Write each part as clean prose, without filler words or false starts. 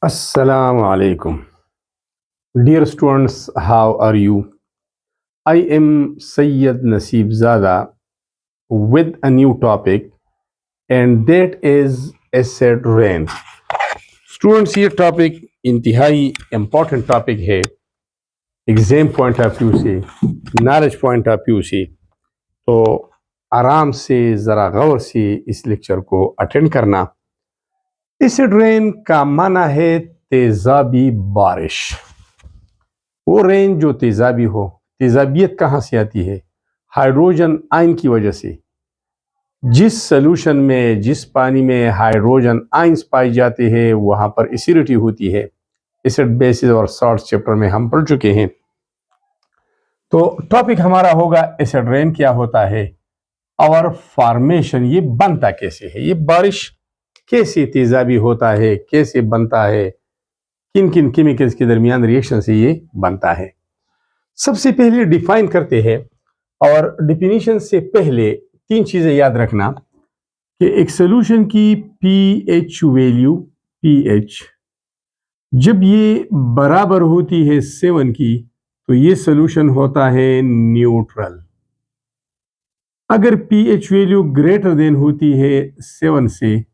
Assalamu alaikum. Dear students, how are you? I am Sayyid Naseeb Zada with a new topic, and that is acid rain. Students, ये topic इंतहाई important topic है exam point of view से, knowledge point of view से। तो आराम से ज़रा गौर से इस लेक्चर को अटेंड करना। एसिड रेन का माना है तेज़ाबी बारिश। वो रेन जो तेज़ाबी हो, तेज़ाबियत कहाँ से आती है? हाइड्रोजन आयन की वजह से। जिस सॉल्यूशन में, जिस पानी में हाइड्रोजन आयंस पाए जाते हैं वहाँ पर एसिडिटी होती है। एसिड बेसिस और सॉल्ट्स चैप्टर में हम पढ़ चुके हैं। तो टॉपिक हमारा होगा एसिड रेन क्या होता है और फॉर्मेशन, ये बनता कैसे है, ये बारिश कैसे तेज़ाबी होता है, कैसे बनता है, किन किन केमिकल्स के दरमियान रिएक्शन से ये बनता है। सबसे पहले डिफाइन करते हैं, और डिफिनीशन से पहले तीन चीज़ें याद रखना कि एक सॉल्यूशन की पीएच वैल्यू, पीएच जब ये बराबर होती है 7 की, तो ये सॉल्यूशन होता है न्यूट्रल। अगर पीएच वैल्यू ग्रेटर देन होती है 7 से,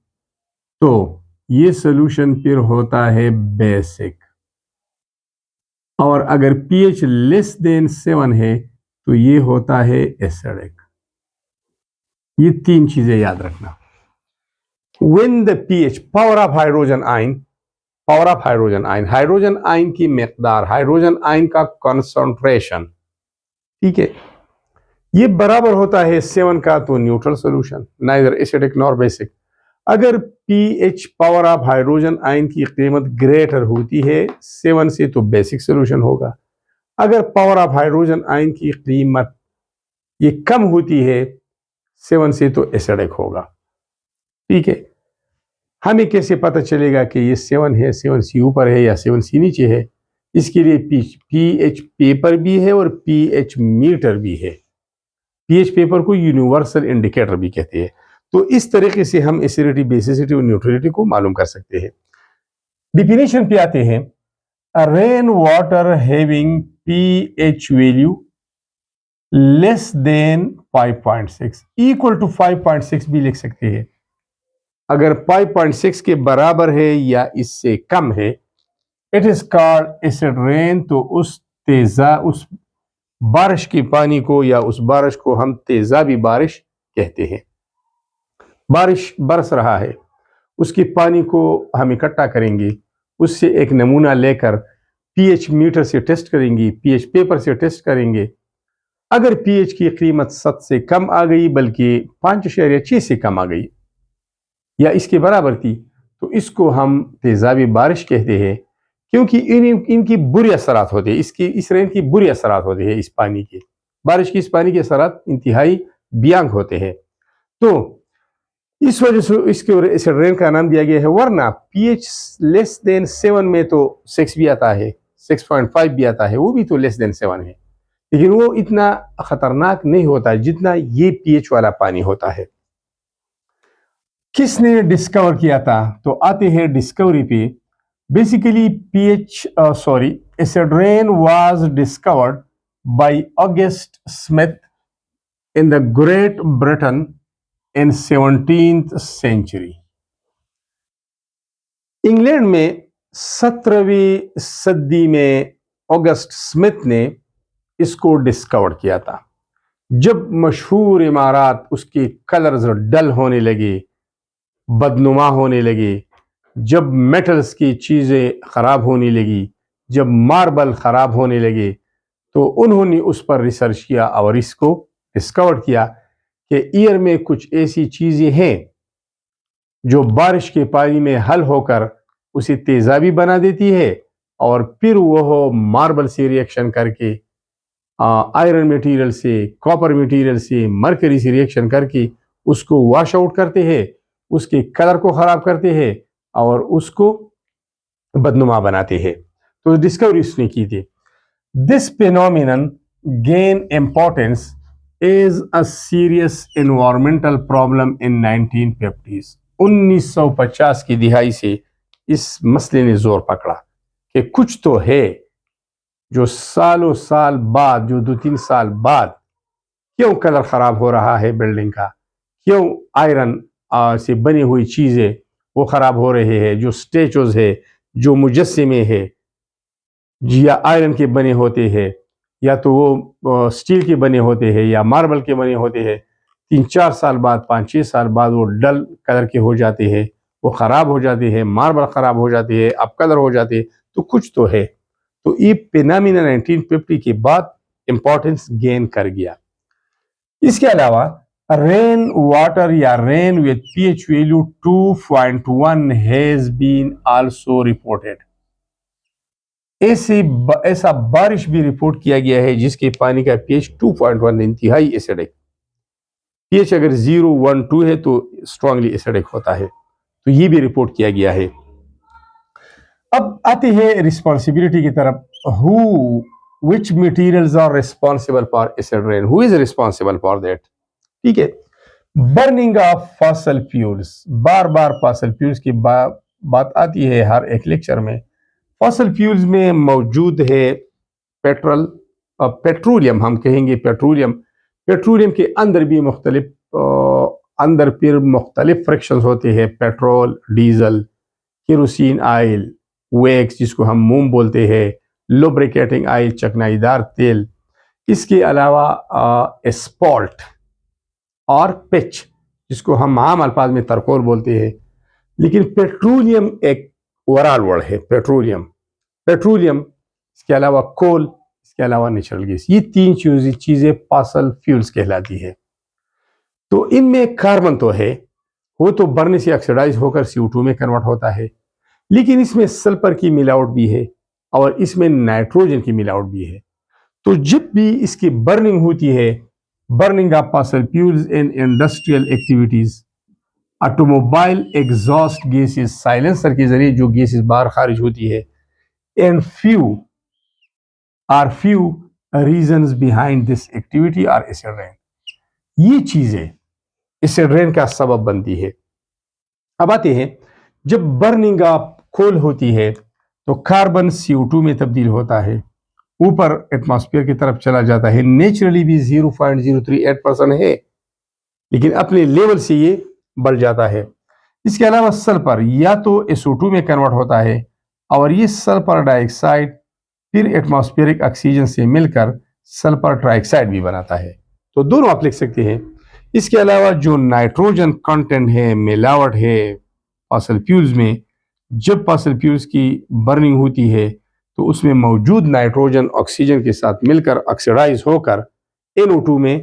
तो ये सॉल्यूशन फिर होता है बेसिक, और अगर pH लेस देन 7 है तो ये होता है एसिडिक। ये तीन चीजें याद रखना। When the pH, power of hydrogen ion, power of hydrogen ion, hydrogen ion की मिकदार, हाइड्रोजन आयन का कंसंट्रेशन, ठीक है, ये बराबर होता है 7 का, तो neutral solution, neither acidic nor basic. अगर pH power of hydrogen ion की कीमत ग्रेटर होती है 7 से, तो बेसिक सॉल्यूशन होगा। अगर पावर ऑफ हाइड्रोजन आयन की कीमत ये कम होती है 7 से, तो एसिडिक होगा। ठीक है, हमें कैसे पता चलेगा कि ये 7 है, 7 सी ऊपर है या 7 सी नीचे है? इसके लिए pH पेपर भी है और pH मीटर भी है। pH पेपर को यूनिवर्सल इंडिकेटर भी कहते हैं। तो इस तरीके से हम एसिडिटी, बेसिसिटी और न्यूट्रलिटी को मालूम कर सकते हैं। डिफिनेशन पे आते हैं, rain water having pH value less than 5.6 equal to 5.6 भी लिख सकते हैं। अगर 5.6 के बराबर है या इससे कम है, it is called acid rain. तो उस बारिश के पानी को या उस बारिश को हम तेजाबी बारिश कहते हैं। बारिश बरस रहा है, उसके पानी को हम इकट्ठा करेंगे, उससे एक नमूना लेकर pH मीटर से टेस्ट करेंगे, pH पेपर से टेस्ट करेंगे। अगर pH की कीमत 7 से कम आ गई, बल्कि 5.6 से कम आ गई या इसके बराबर थी, तो इसको हम तेजाबी बारिश कहते हैं, क्योंकि इनकी बुरी असरात होते हैं। इस रेन की बुरी असरात होते हैं। इस पानी के, बारिश की इस पानी के असरात इंतहाई भयानक होते हैं। तो इस वजह से इसके एसिड रेन का नाम दिया गया है। वरना pH लेस देन 7 में तो 6 भी आता है, 6.5 भी आता है, वो भी तो लेस देन 7 है, लेकिन वो इतना खतरनाक नहीं होता जितना ये pH वाला पानी होता है। किसने डिस्कवर किया था? तो आते हैं डिस्कवरी पे। Basically acid rain was discovered by August Smith in the great Britain in 17th century। England में 17वीं सदी में ऑगस्ट स्मिथ ने इसको डिस्कवर किया था। जब मशहूर इमारत, उसके कलर्स डल होने लगे, बदनुमा होने लगे, जब मेटल्स की चीज़ें ख़राब होने लगी, जब मार्बल ख़राब होने लगे, तो उन्होंने उस पर रिसर्च किया और इसको डिस्कवर किया कि ईयर में कुछ ऐसी चीज़ें हैं जो बारिश के पानी में हल होकर उसे तेज़ाबी बना देती है, और फिर वह मार्बल से रिएक्शन करके, आयरन मटेरियल से, कॉपर मटेरियल से, मरकरी से रिएक्शन करके उसको वॉश आउट करते हैं, उसके कलर को ख़राब करते हैं और उसको बदनुमा बनाते हैं। तो डिस्कवरी उसने की थी। This phenomenon gain importance is a serious environmental problem in 1950s। 1950 की दिहाई से اس مسئلے نے زور پکڑا کہ کچھ تو ہے جو سالوں سال بعد، جو 2-3 سال بعد کیوں کلر خراب ہو رہا ہے بلڈنگ کا، کیوں آئرن سے بنی ہوئی چیزیں وہ خراب ہو رہے ہیں، جو سٹیچوز ہے، جو مجسمے ہے یا آئرن کے بنے ہوتے ہیں یا تو وہ سٹیل کے بنے ہوتے ہیں یا ماربل کے بنے ہوتے ہیں، 3-4 سال بعد 5-6 سال بعد وہ ڈل کلر کے ہو جاتے ہیں، وہ خراب ہو جاتے ہیں، ماربل خراب ہو جاتے ہیں، اب کلر ہو جاتے ہیں، تو کچھ تو ہے۔ تو یہ فینامنا 1950 کے بعد امپورٹنس گین کر گیا۔ اس کے علاوہ رین واٹر یا رین with pH value 2.1 has been also reported۔ ایسا بارش بھی رپورٹ کیا گیا ہے جس کے پانی کا pH 2.1 انتہائی ایسیڈک، pH اگر 0.1-2 ہے تو اسٹرانگلی ایسیڈک ہوتا ہے، تو یہ بھی رپورٹ کیا گیا ہے۔ اب آتے ہیں ریسپانسبلٹی کی طرف۔ which materials are responsible for acid rain? Who is responsible for that؟ ٹھیک ہے، burning of fossil fuels, bar bar fossil fuels کی بات آتی ہے ہر ایک لیکچر میں۔ فاسل فیولز میں موجود ہے پیٹرولیم، ہم کہیں گے پیٹرولیم کے اندر بھی مختلف فریکشنز ہوتے ہیں، پیٹرول، ڈیزل، کیروسین آئل، ویکس جس کو ہم موم بولتے ہیں، لوبریکیٹنگ آئل چکنائی دار تیل، اس کے علاوہ اسپالٹ اور پچ جس کو ہم عام الفاظ میں ترکول بولتے ہیں۔ لیکن پیٹرولیم ایک اوورال ورڈ ہے، پیٹرولیم، اس کے علاوہ کول، اس کے علاوہ نیچرل گیس، یہ 3 چیزیں فاسل فیولز کہلاتی ہے۔ تو ان میں کاربن تو ہے، وہ تو برنے سے آکسیڈائز ہو کر CO2 میں کنورٹ ہوتا ہے، لیکن اس میں سلفر کی ملاوٹ بھی ہے اور اس میں نائٹروجن کی ملاوٹ بھی ہے۔ تو جب بھی اس کی برننگ ہوتی ہے، burning of fossil fuels in industrial activities, automobile exhaust gases, silencer کے ذریعے جو گیسز باہر خارج ہوتی ہے، and few reasons behind this activity are acid rain۔ یہ چیزیں ایسڈ رین کا سبب بنتی ہے۔ اب آتے ہیں، جب برننگ آف کول ہوتی ہے تو کاربن CO2 میں تبدیل ہوتا ہے، اوپر ایٹماسفیئر کی طرف چلا جاتا ہے، نیچرلی بھی 0.038% ہے، لیکن اپنے لیول سے یہ بڑھ جاتا ہے۔ اس کے علاوہ سلفر یا تو SO2 میں کنورٹ ہوتا ہے اور یہ سلفر ڈائی آکسائڈ پھر ایٹماسفیئرک آکسیجن سے مل کر سلفر ٹرائی آکسائڈ بھی بناتا ہے، تو دونوں آپ لکھ سکتے ہیں۔ اس کے علاوہ جو نائٹروجن کنٹینٹ ہے، ملاوٹ ہے فاسل فیولز میں، جب فاسل فیولز کی برننگ ہوتی ہے تو اس میں موجود نائٹروجن آکسیجن کے ساتھ مل کر آکسیڈائز ہو کر NO2 میں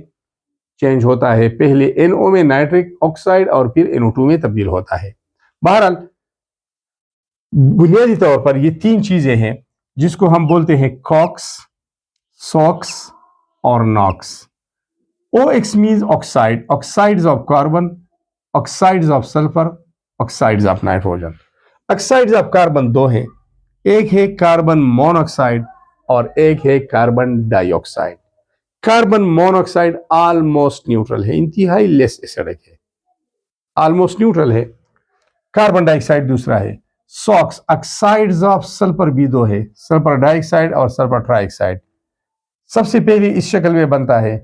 چینج ہوتا ہے، پہلے NO میں نائٹرک آکسائڈ اور پھر NO2 میں تبدیل ہوتا ہے۔ بہرحال بنیادی طور پر یہ 3 چیزیں ہیں جس کو ہم بولتے ہیں کوکس، سوکس اور knocks. OX means oxide، oxides of carbon، oxides of sulfur، oxides of nitrogen۔ oxides of carbon 2 ہیں، ایک ہے کاربن مونوکسائڈ اور ایک ہے carbon dioxide. Carbon monoxide almost neutral ہے، انتہائی لیس ایسیڈک ہے، آلموسٹ نیوٹرل ہے۔ کاربن ڈائی آکسائڈ دوسرا ہے۔ سوکس، آکسائڈز آف سلفر بھی 2 ہے، سلفر ڈائی آکسائڈ اور سلفر ٹرائی آکسائڈ۔ سب سے پہلے اس شکل میں بنتا ہے،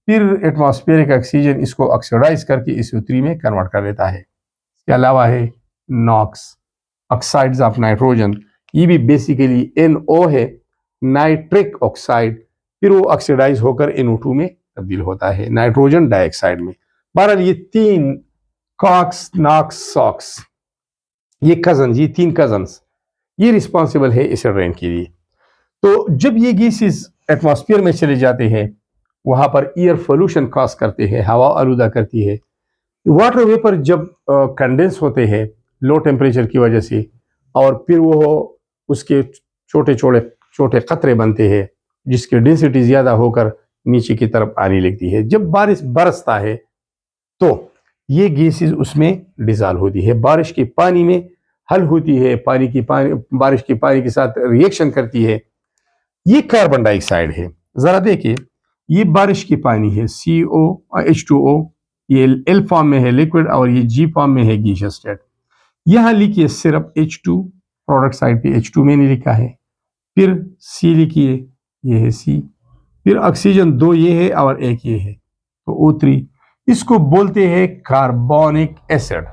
پھر ایٹماسفیئرک آکسیجن اس کو آکسیڈائز کر کے SO3 میں کنورٹ کر لیتا ہے۔ اس کے علاوہ ہے ناکس، آکسائڈز آف نائٹروجن، یہ بھی بیسیکلی NO ہے، نائٹرک آکسائڈ، پھر وہ آکسیڈائز ہو کر NO2 میں تبدیل ہوتا ہے، نائٹروجن ڈائی آکسائڈ میں۔ بہرحال یہ 3 کوکس، ناکس، سوکس، یہ 3 کزنز، یہ رسپانسبل ہے ایسڈ رین کے لیے۔ تو جب یہ گیسز ایٹماسفیئر میں چلے جاتے ہیں، وہاں پر ایئر پولوشن کاز کرتے ہیں، ہوا آلودہ کرتی ہے۔ واٹر ویپر جب کنڈینس ہوتے ہیں لو ٹیمپریچر کی وجہ سے، اور پھر وہ اس کے چھوٹے قطرے بنتے ہیں جس کی ڈینسٹی زیادہ ہو کر نیچے کی طرف آنے لگتی ہے۔ جب بارش برستا ہے تو یہ گیسز اس میں ڈیزالو ہوتی ہے، بارش کے پانی میں حل ہوتی ہے، بارش کے پانی کے ساتھ ریئیکشن کرتی ہے۔ یہ کاربن ڈائی آکسائڈ ہے، ذرا دیکھیں، یہ بارش کی پانی ہے COH2O، یہ L فارم میں ہے لیکوڈ اور یہ G فارم میں ہے گیسیس اسٹیٹ۔ یہاں لکھیے صرف H2 प्रोडक्ट साइड पे H2 मैंने लिखा है, फिर C लिखिए, ये है C, फिर ऑक्सीजन 2 ये है और 1 ये है, तो O3। इसको बोलते हैं कार्बोनिक एसिड,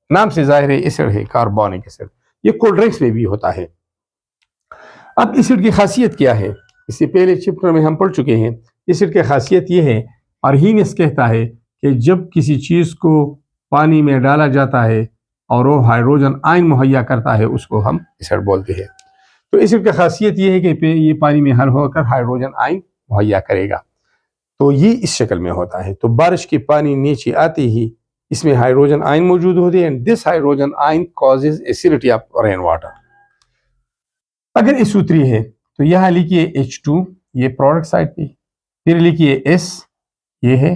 नाम से जाहिर है एसिड है, कार्बोनिक एसिड। ये कोल्ड ड्रिंक्स में भी होता है। अब एसिड की खासियत क्या है, इससे पहले चैप्टर में हम पढ़ चुके हैं। एसिड की खासियत ये है, आर्हीनियस कहता है कि जब किसी चीज़ को पानी में डाला जाता है और वो हाइड्रोजन आयन मुहैया करता है, उसको हम एसिड बोलते हैं। तो एसिड की खासियत ये है कि ये पानी में हल होकर हाइड्रोजन आयन मुहैया करेगा। तो ये इस शक्ल में होता है। तो बारिश के पानी नीचे आते ही इसमें हाइड्रोजन आयन मौजूद होते हैं, and this hydrogen ion causes acidity of rain water. अगर SO3 है तो यहाँ लिखिए H2, ये प्रोडक्ट साइड पे, फिर लिखिए S, ये है,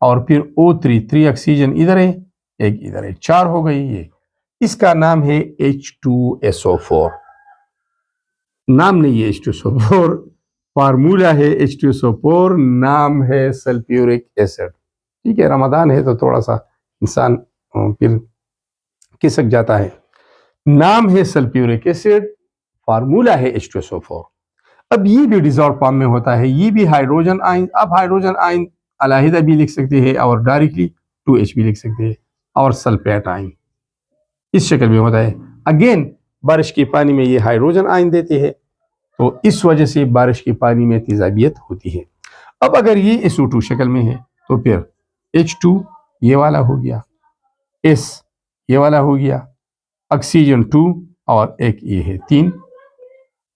और फिर O3, 3 ऑक्सीजन इधर है, 1 इधर है, 4 हो गई। ये इसका नाम है H2SO4। नाम नहीं है H2SO4, फार्मूला है H2SO4, नाम है सल्फ्यूरिक एसिड। ठीक है, रमजान है तो थोड़ा सा इंसान फिर खिसक जाता है। नाम है सल्फ्यूरिक एसिड, फार्मूला है H2SO4। अब ये भी डिजॉल्व फॉर्म में होता है, ये भी हाइड्रोजन आयन। अब हाइड्रोजन आयन अलहदा भी लिख सकते हैं और डायरेक्टली 2H भी लिख सकते हैं, और सल्फेट आयन इस शक्ल में होता है। अगेन बारिश के पानी में ये हाइड्रोजन आयन देते हैं, तो इस वजह से बारिश के पानी में तेजाबियत होती है। अब अगर ये SO2 शक्ल में है तो फिर H2 ये वाला हो गया, S ये वाला हो गया, ऑक्सीजन 2 और 1 ये है, 3।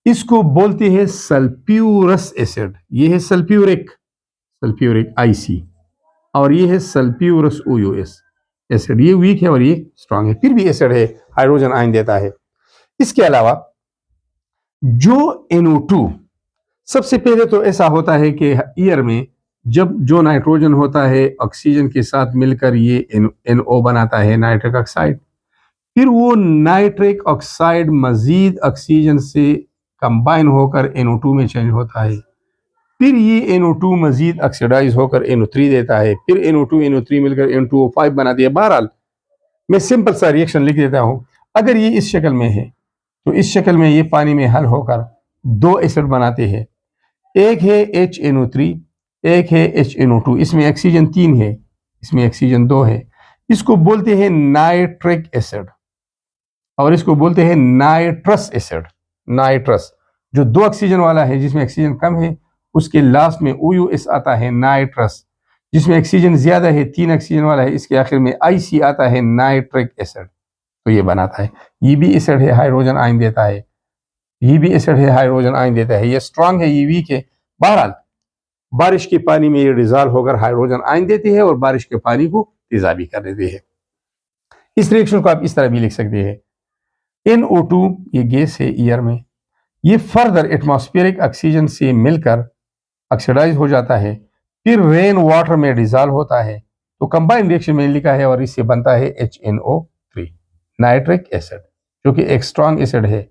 इसको बोलते हैं सल्फ्यूरस एसिड। ये है सल्फ्यूरिक IC, और ये है सल्फ्यूरस OUS एसिड। ये वीक है और ये स्ट्रांग है, फिर भी एसिड है, हाइड्रोजन आयन देता है। इसके अलावा जो NO2, सबसे पहले तो ऐसा होता है कि ईयर में जब जो नाइट्रोजन होता है ऑक्सीजन के साथ मिलकर ये NO बनाता है, नाइट्रिक ऑक्साइड। फिर वो नाइट्रिक ऑक्साइड मजीद ऑक्सीजन से कंबाइन होकर NO2 में चेंज होता है। फिर ये NO2 मजीद ऑक्सीडाइज होकर NO3 देता है, फिर NO2 NO3 मिलकर N2O5 बनाती है। बहरहाल मैं सिंपल सा रिएक्शन लिख देता हूँ। अगर ये इस शक्ल में है तो इस शक्ल में ये पानी में हल होकर 2 एसिड बनाते हैं, एक है HNO3, एक है HNO2। इसमें ऑक्सीजन 3 है, इसमें ऑक्सीजन 2 है। इसको बोलते हैं नाइट्रिक एसिड, और इसको बोलते हैं नाइट्रस एसिड। नाइट्रस जो 2 ऑक्सीजन वाला है, जिसमें ऑक्सीजन कम है, उसके लास्ट में OUS आता है नाइट्रस। जिसमें ऑक्सीजन ज्यादा है, 3 ऑक्सीजन वाला है, इसके आखिर में IC आता है, नाइट्रिक एसिड। तो ये बनाता है, ये भी एसिड है, हाइड्रोजन आयन देता है, ये भी एसिड है, हाइड्रोजन आयन देता है। ये स्ट्रांग है, ये वीक है। बहरहाल बारिश के पानी में ये डिजॉल्व होकर हाइड्रोजन आयन देते हैं और बारिश के पानी को तेजाबी कर देते हैं। इस रिएक्शन को आप इस तरह भी लिख सकते हैं, NO2 ये गैस है ईयर में, ये फर्दर एटमॉस्फेरिक ऑक्सीजन से मिलकर ऑक्सीडाइज हो जाता है, फिर रेन वाटर में डिजॉल्व होता है। तो कंबाइंड रिएक्शन में लिखा है, और इससे बनता है HNO3, नाइट्रिक एसिड, जो कि एक स्ट्रॉन्ग एसिड है।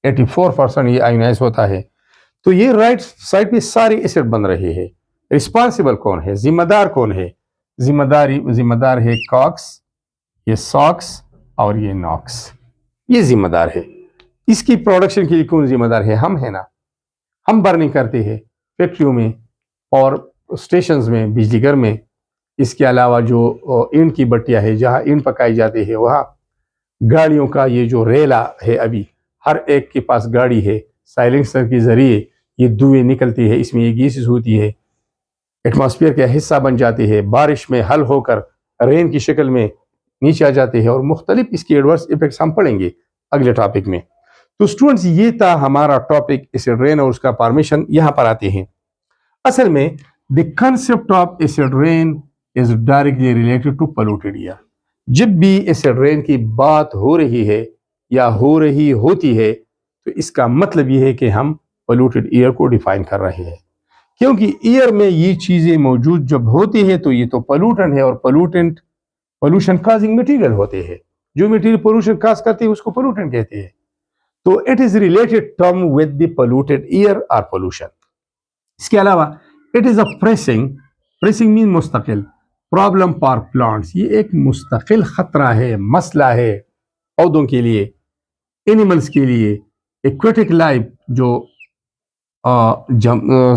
84% ये आयोनाइज होता है। तो ये राइट साइड पे सारे एसिड बन रहे हैं। रिस्पॉन्सिबल कौन है, जिम्मेदार कौन है? जिम्मेदार है कॉक्स, ये सॉक्स और ये नॉक्स, ये जिम्मेदार है। इसकी प्रोडक्शन के लिए कौन जिम्मेदार है? हम है ना। हम बर्निंग करते हैं फैक्ट्रियों में और स्टेशंस में, बिजली घर में। इसके अलावा जो ईंट की भट्टियां है, जहाँ ईंट पकाई जाती है, वहाँ गाड़ियों का ये जो रेला है, अभी हर एक के पास गाड़ी है, साइलेंसर के जरिए ये धुएं निकलती है, इसमें ये गैसेस होती है, एटमॉस्फेयर का हिस्सा बन जाती है, बारिश में हल होकर रेन की शक्ल में नीचे आ जाते हैं, और मुख्तलिफ इसके एडवर्स इफेक्ट्स हम पढ़ेंगे अगले टॉपिक में। तो स्टूडेंट्स, ये था हमारा टॉपिक एसिड रेन और उसका फॉर्मेशन। यहाँ पर आते हैं। असल में the concept of acid rain is directly related to polluted air. जब भी एसिड रेन की बात हो रही है या हो रही होती है, तो इसका मतलब ये है कि हम पोल्यूटेड एयर को डिफाइन कर रहे हैं, क्योंकि एयर में ये चीजें मौजूद जब होती है तो ये तो पोल्यूटेंट है, और पोल्यूटेंट पोल्यूशन काजिंग मटेरियल होते हैं। जो मटेरियल पोल्यूशन काज करते हैं उसको पोल्यूटेंट कहते हैं। तो it is related term with the polluted air और पोल्यूशन। इसके अलावा it is a pressing mean मुस्तकिल प्रॉब्लम फॉर प्लांट्स। ये एक मुस्तकिल खतरा है, मसला है पौधों के लिए। एनिमल्स के लिए एक्वेटिक लाइफ जो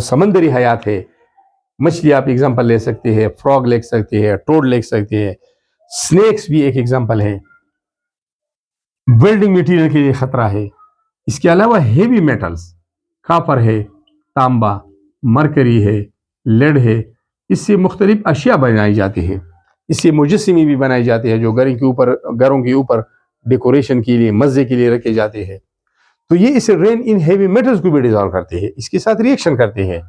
समंदरी हयात है, मछली आप एग्जांपल ले सकते हैं, फ्रॉग ले सकते हैं, टोड ले सकते हैं, स्नेक्स भी एक एग्जांपल है। बिल्डिंग मटेरियल के लिए खतरा है। इसके अलावा हेवी मेटल्स, कापर है, तांबा, मरकरी है, लेड है, इससे मुख्तलिफ अशिया बनाई जाती है। इससे मुजस्सिमे भी बनाए जाते हैं जो घरों के ऊपर डेकोरेशन के लिए, मज़े के लिए रखे जाते हैं। तो ये इस रेन इन हेवी मेटल्स को भी डिजॉल्व करते हैं, इसके साथ रिएक्शन करते हैं,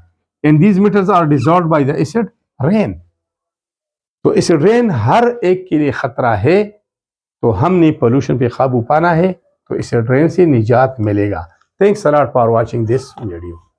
and these metals are dissolve by the acid rain. तो इस रेन हर एक के लिए खतरा है। तो हमने पोल्यूशन पे काबू पाना है तो इस रेन से निजात मिलेगा। Thanks a lot for watching this video.